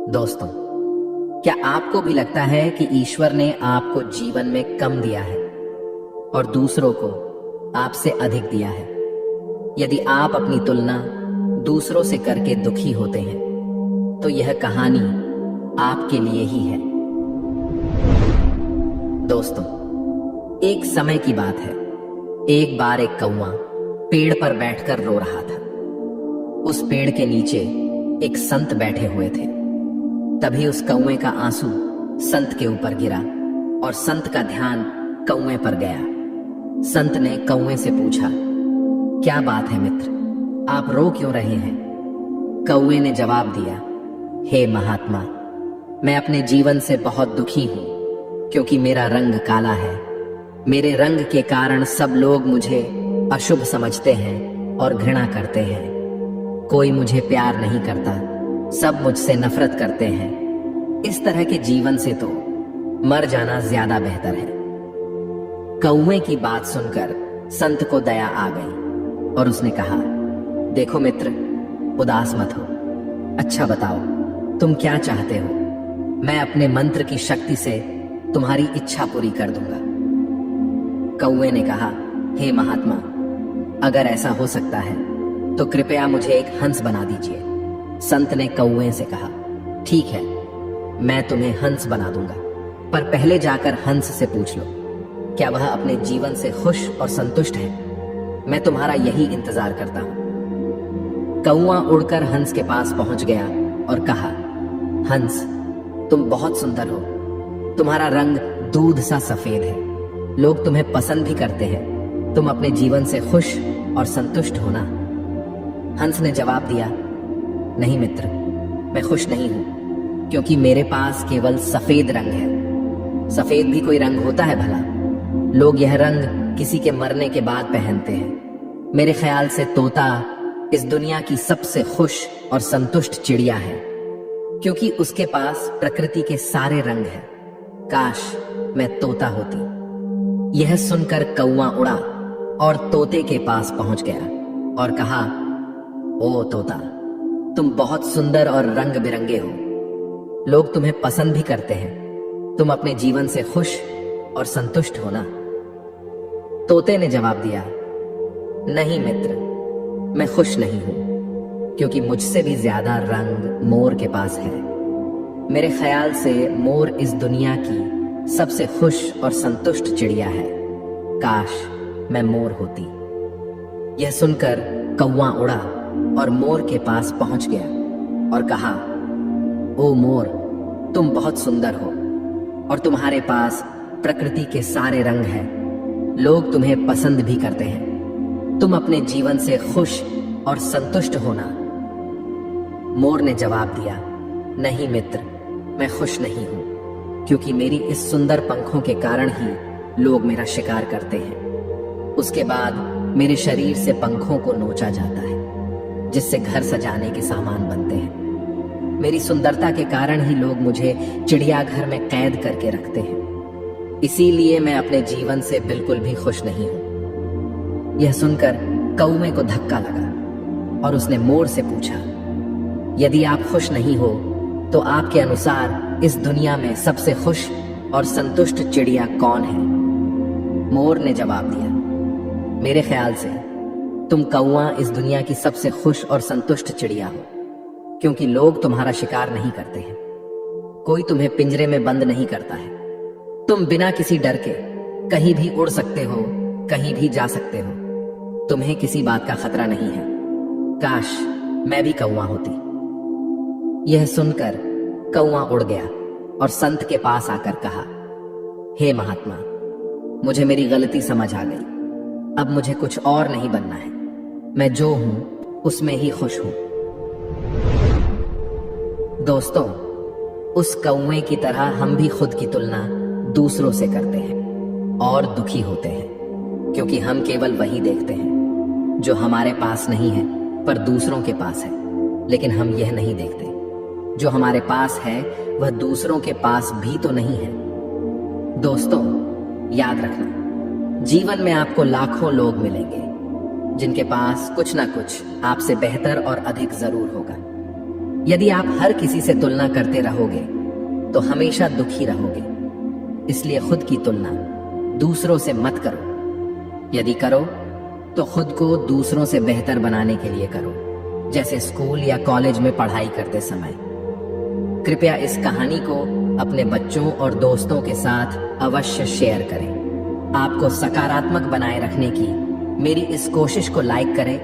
दोस्तों, क्या आपको भी लगता है कि ईश्वर ने आपको जीवन में कम दिया है और दूसरों को आपसे अधिक दिया है? यदि आप अपनी तुलना दूसरों से करके दुखी होते हैं तो यह कहानी आपके लिए ही है। दोस्तों, एक समय की बात है। एक बार एक कौवा पेड़ पर बैठकर रो रहा था। उस पेड़ के नीचे एक संत बैठे हुए थे। तभी उस कौवे का आंसू संत के ऊपर गिरा और संत का ध्यान कौवे पर गया। संत ने कौवे से पूछा, क्या बात है मित्र, आप रो क्यों रहे हैं? कौवे ने जवाब दिया, हे महात्मा, मैं अपने जीवन से बहुत दुखी हूं क्योंकि मेरा रंग काला है। मेरे रंग के कारण सब लोग मुझे अशुभ समझते हैं और घृणा करते हैं। कोई मुझे प्यार नहीं करता, सब मुझसे नफरत करते हैं। इस तरह के जीवन से तो मर जाना ज्यादा बेहतर है। कौवे की बात सुनकर संत को दया आ गई और उसने कहा, देखो मित्र, उदास मत हो। अच्छा बताओ, तुम क्या चाहते हो? मैं अपने मंत्र की शक्ति से तुम्हारी इच्छा पूरी कर दूंगा। कौवे ने कहा, हे महात्मा, अगर ऐसा हो सकता है तो कृपया मुझे एक हंस बना दीजिए। संत ने कौवे से कहा, ठीक है, मैं तुम्हें हंस बना दूंगा, पर पहले जाकर हंस से पूछ लो, क्या वह अपने जीवन से खुश और संतुष्ट है? मैं तुम्हारा यही इंतजार करता हूं। कौवा उड़कर हंस के पास पहुंच गया और कहा, हंस, तुम बहुत सुंदर हो। तुम्हारा रंग दूध सा सफेद है। लोग तुम्हें पसंद भी करते हैं। तुम अपने जीवन से खुश और संतुष्ट हो ना? हंस ने जवाब दिया, नहीं मित्र, मैं खुश नहीं हूं क्योंकि मेरे पास केवल सफेद रंग है। सफेद भी कोई रंग होता है भला? लोग यह रंग किसी के मरने के बाद पहनते हैं। मेरे ख्याल से तोता इस दुनिया की सबसे खुश और संतुष्ट चिड़िया है क्योंकि उसके पास प्रकृति के सारे रंग हैं। काश मैं तोता होती। यह सुनकर कौवा उड़ा और तोते के पास पहुंच गया और कहा, ओ तोता, तुम बहुत सुंदर और रंग बिरंगे हो। लोग तुम्हें पसंद भी करते हैं। तुम अपने जीवन से खुश और संतुष्ट हो ना? तोते ने जवाब दिया, नहीं मित्र, मैं खुश नहीं हूं क्योंकि मुझसे भी ज्यादा रंग मोर के पास है। मेरे ख्याल से मोर इस दुनिया की सबसे खुश और संतुष्ट चिड़िया है। काश मैं मोर होती। यह सुनकर कौवा उड़ा और मोर के पास पहुंच गया और कहा, ओ मोर, तुम बहुत सुंदर हो और तुम्हारे पास प्रकृति के सारे रंग हैं। लोग तुम्हें पसंद भी करते हैं। तुम अपने जीवन से खुश और संतुष्ट होना? मोर ने जवाब दिया, नहीं मित्र, मैं खुश नहीं हूं क्योंकि मेरी इस सुंदर पंखों के कारण ही लोग मेरा शिकार करते हैं। उसके बाद मेरे शरीर से पंखों को नोचा जाता है जिससे घर सजाने के सामान बनते हैं। मेरी सुंदरता के कारण ही लोग मुझे चिड़ियाघर में कैद करके रखते हैं। इसीलिए मैं अपने जीवन से बिल्कुल भी खुश नहीं हूं। यह सुनकर कौवे को धक्का लगा और उसने मोर से पूछा, यदि आप खुश नहीं हो तो आपके अनुसार इस दुनिया में सबसे खुश और संतुष्ट चिड़िया कौन है? मोर ने जवाब दिया, मेरे ख्याल से तुम कौवा इस दुनिया की सबसे खुश और संतुष्ट चिड़िया हो क्योंकि लोग तुम्हारा शिकार नहीं करते हैं। कोई तुम्हें पिंजरे में बंद नहीं करता है। तुम बिना किसी डर के कहीं भी उड़ सकते हो, कहीं भी जा सकते हो। तुम्हें किसी बात का खतरा नहीं है। काश मैं भी कौवा होती। यह सुनकर कौवा उड़ गया और संत के पास आकर कहा, हे महात्मा, मुझे मेरी गलती समझ आ गई। अब मुझे कुछ और नहीं बनना है। मैं जो हूं उसमें ही खुश हूं। दोस्तों, उस कौवे की तरह हम भी खुद की तुलना दूसरों से करते हैं और दुखी होते हैं क्योंकि हम केवल वही देखते हैं जो हमारे पास नहीं है पर दूसरों के पास है। लेकिन हम यह नहीं देखते, जो हमारे पास है वह दूसरों के पास भी तो नहीं है। दोस्तों, याद रखना, जीवन में आपको लाखों लोग मिलेंगे जिनके पास कुछ ना कुछ आपसे बेहतर और अधिक जरूर होगा। यदि आप हर किसी से तुलना करते रहोगे तो हमेशा दुखी रहोगे। इसलिए खुद की तुलना दूसरों से मत करो। यदि करो तो खुद को दूसरों से बेहतर बनाने के लिए करो, जैसे स्कूल या कॉलेज में पढ़ाई करते समय। कृपया इस कहानी को अपने बच्चों और दोस्तों के साथ अवश्य शेयर करें। आपको सकारात्मक बनाए रखने की मेरी इस कोशिश को लाइक करें।